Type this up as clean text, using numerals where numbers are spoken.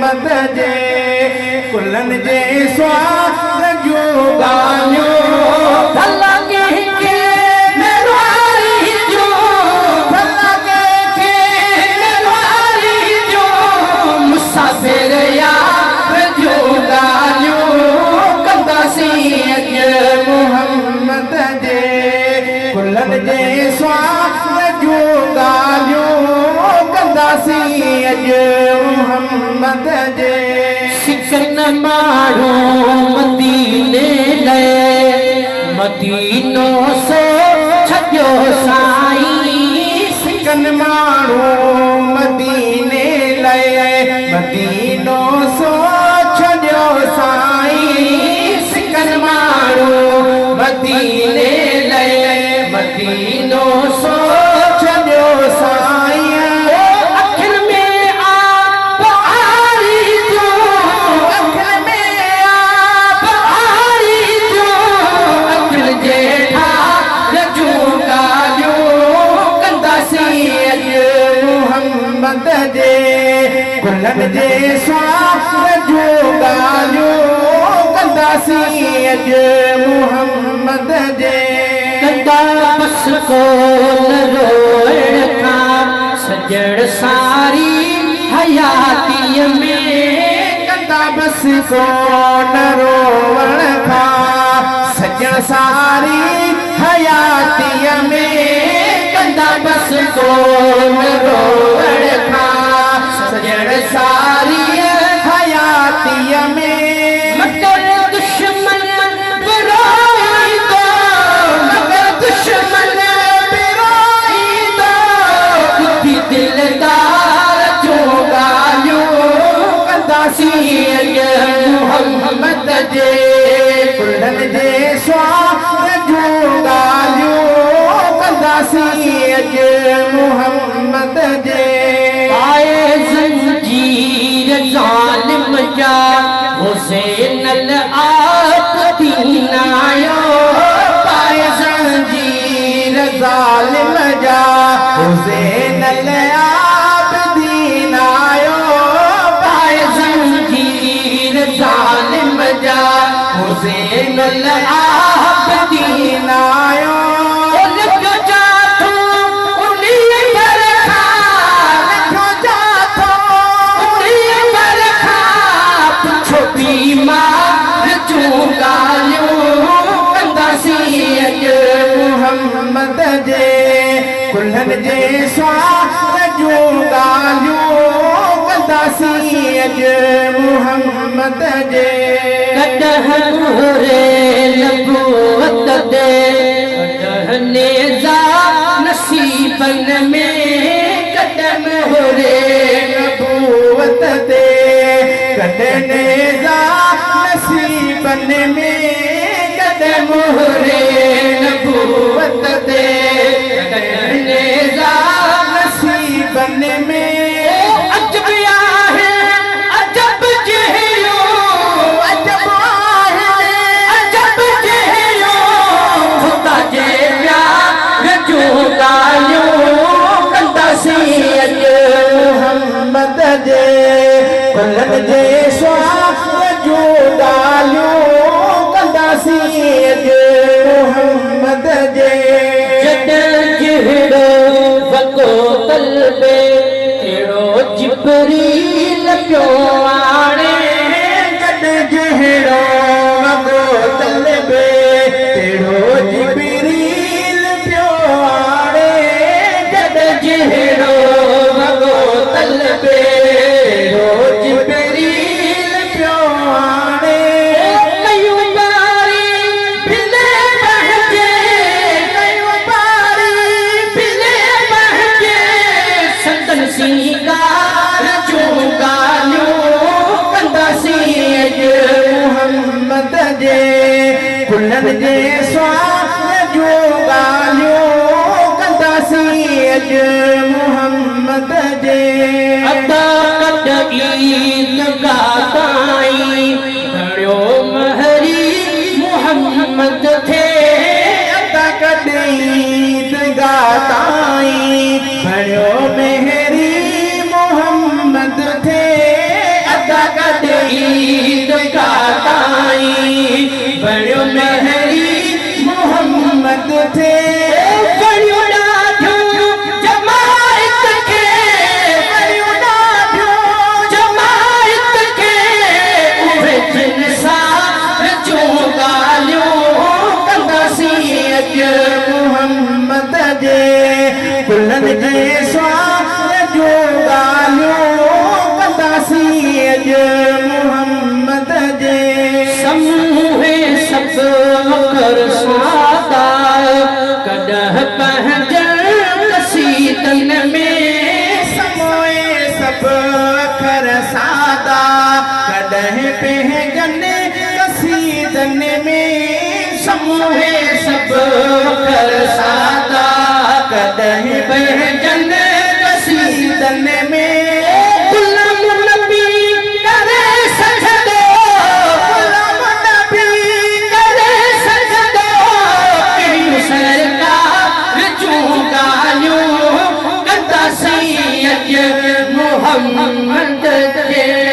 मोहम्मद जे कुलन जे स्वाद जो गालियो भला के मेवारी जो भला के मेवारी जो मुसाफिर यार जो गालियो कंदासी मोहम्मद जे कुलन जे स्वाद जो गालियो कंदासी मोहम्मद जे सिकन मारो मदीने ले मदीनो से छजो साई सिकन मारो मदीने ले मदीनो सो छजो साई सिकन मारो मदीने ले मदीनो सो छजो साई कुलन जे स्वाद जो गालियो कंदासी मोहम्मद जे कंदा बस को रोण का सजड़ सारी हयाती में कंदा बस को रोण का सजड़ सारी हयाती में कंदा बस को रोण का सजड़ सारी हयाती में मगर दुश्मन बिरोई दो मगर दुश्मन बिरोई दो बुद्धि दिलदार जो गालियो कंदासी मोहम्मद जे कुलन जे स्वाद जो गालियो कंदासी मोहम्मद जे जालिम जा हुसैन आप दीनायो पाए जंजीर जालिम जा हुसैन आप दीनायो पाए जंजीर जालिम जा हुसैन आप दीनायो मोहम्मद जे कुलन जे स्वाद जो गालियो कंदासी मोहम्मद जे कदह रे नबूवत दे कदह नेज़ा नसीबन में कदम हो रे नबूवत दे कदह नेज़ा नसीबन में कदम हो रे नबूवत दे नेज़ा नसीबन में अजब आहे अजब जहियो अजब आहे अजब जहियो खुदा जे प्यार जो गालियो कंदासी मोहम्मद जे कुलन जे स्वाद जो गालियो कंदासी मोहम्मद जे जहिड़ो वॻो तलबे अहिड़ो जिबरील पियो आणे जहिड़ो वॻो तलबे अहिड़ो जिबरील पियो आणे जहिड़ो वॻो तलबे अहिड़ो जिबरील पियो आणे मोहम्मद जे कुलन जे स्वाद जो गालियो कंदासी मोहम्मद जे अदा कद ईद गाताई धड़ियो महरी मोहम्मद थे अदा कद ईद गाताई धड़ियो महरी मोहम्मद थे अदा ईद गाताई बड़ो महरी मोहम्मद थे बड़ो ॾाढो जमायत खे बड़ो ॾाढो जमायत खे उहे जिन सां जो ॻाल्हियूं कंदासीं अॼु मोहम्मद जे कुलनि जे स्वार जो ॻाल्हियूं कंदासीं अॼु मोहम्मद जे समूहे सभु वकर सादा कॾहिं पंहिंजण कसीदनि में समूहे सभु वकर सादा कॾहिं पंहिंजनि कसीदनि में समूहे सभु वकर सादा कॾहिं पंहिंजनि कसीदनि में मोहम्मद के